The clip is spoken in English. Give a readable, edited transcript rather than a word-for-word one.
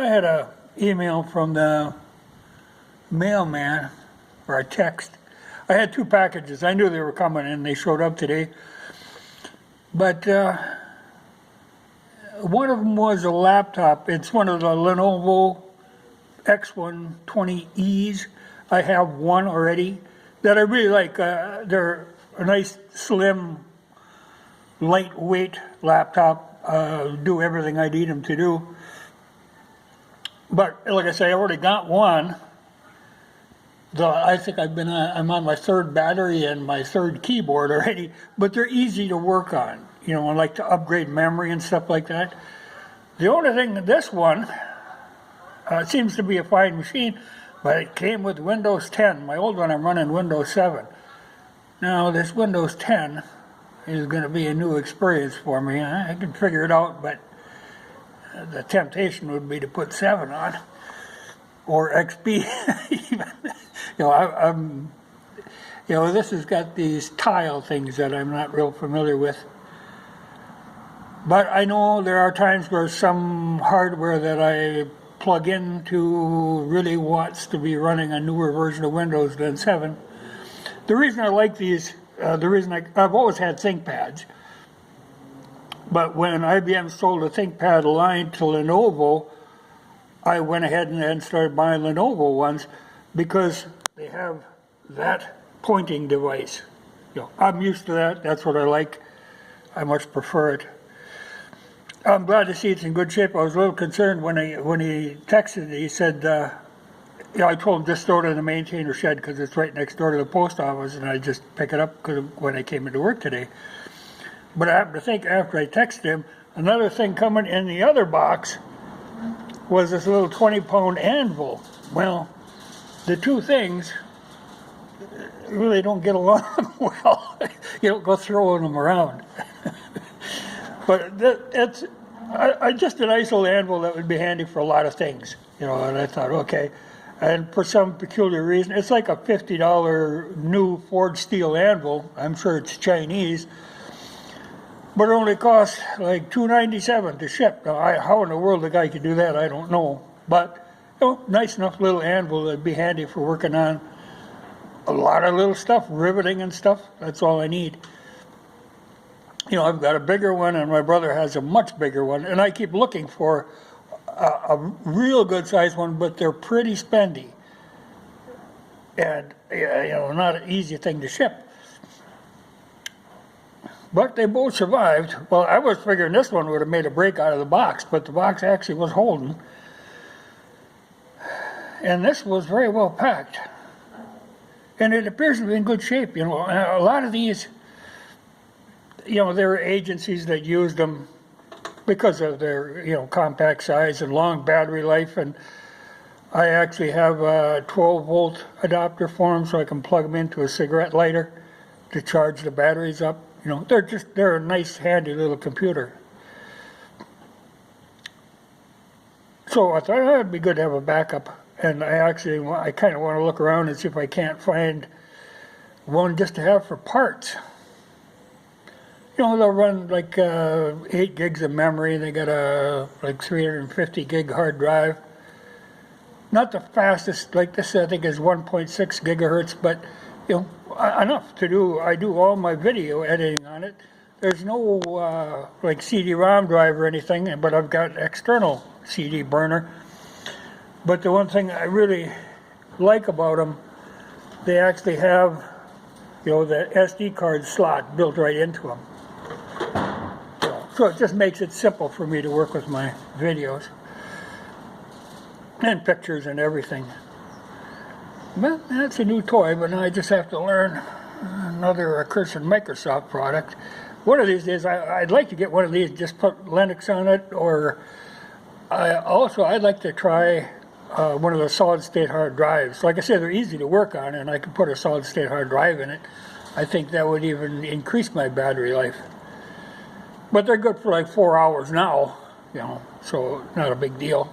I had a email from the mailman, or a text. I had 2 packages. I knew they were coming and they showed up today. But one of them was a laptop. It's one of the Lenovo X120Es. I have one already that I really like. They're a nice, slim, lightweight laptop. Do everything I need them to do. But like I say, I already got one. I think I'm on my 3rd battery and my 3rd keyboard already, but they're easy to work on. You know, I like to upgrade memory and stuff like that. The only thing, this one, it seems to be a fine machine, but it came with Windows 10. My old one, I'm running Windows 7. Now, this Windows 10 is going to be a new experience for me. I can figure it out, but the temptation would be to put 7 on, or XP even. This has got these tile things that I'm not real familiar with. But I know there are times where some hardware that I plug into really wants to be running a newer version of Windows than 7. The reason I like these, I've always had Thinkpads. But when IBM sold the Thinkpad line to Lenovo, I went ahead and started buying Lenovo ones because they have that pointing device. I'm used to that. That's what I like. I much prefer it. I'm glad to see it's in good shape. I was a little concerned when he texted. He said, I told him just throw it in the maintainer shed because it's right next door to the post office, and I just pick it up when I came into work today. But I happened to think after I texted him, another thing coming in the other box was this little 20-pound anvil. Well, the two things really don't get along well. You don't go throwing them around. But it's just a nice little anvil that would be handy for a lot of things. And I thought, okay. And for some peculiar reason, it's like a $50 new forged steel anvil. I'm sure it's Chinese. But it only costs like $2.97 to ship. Now, how in the world the guy could do that, I don't know. But, nice enough little anvil that'd be handy for working on a lot of little stuff, riveting and stuff. That's all I need. I've got a bigger one, and my brother has a much bigger one. And I keep looking for a real good sized one, but they're pretty spendy. And, not an easy thing to ship. But they both survived. Well, I was figuring this one would have made a break out of the box, but the box actually was holding. And this was very well packed. And it appears to be in good shape. A lot of these, there are agencies that used them because of their, compact size and long battery life. And I actually have a 12-volt adapter for them so I can plug them into a cigarette lighter to charge the batteries up. They're a nice, handy little computer. So I thought it'd be good to have a backup. And I kind of want to look around and see if I can't find one just to have for parts. They'll run like 8 gigs of memory. They got a like 350 gig hard drive. Not the fastest, like this I think is 1.6 gigahertz, but enough to do. I do all my video editing on it. There's no like CD-ROM drive or anything, but I've got external CD burner. But the one thing I really like about them, they actually have, the SD card slot built right into them. So it just makes it simple for me to work with my videos and pictures and everything. Well, that's a new toy, but now I just have to learn another accursed Microsoft product. One of these days, I'd like to get one of these, just put Linux on it, or I'd like to try one of the solid-state hard drives. Like I said, they're easy to work on, and I can put a solid-state hard drive in it. I think that would even increase my battery life. But they're good for like 4 hours now, so not a big deal.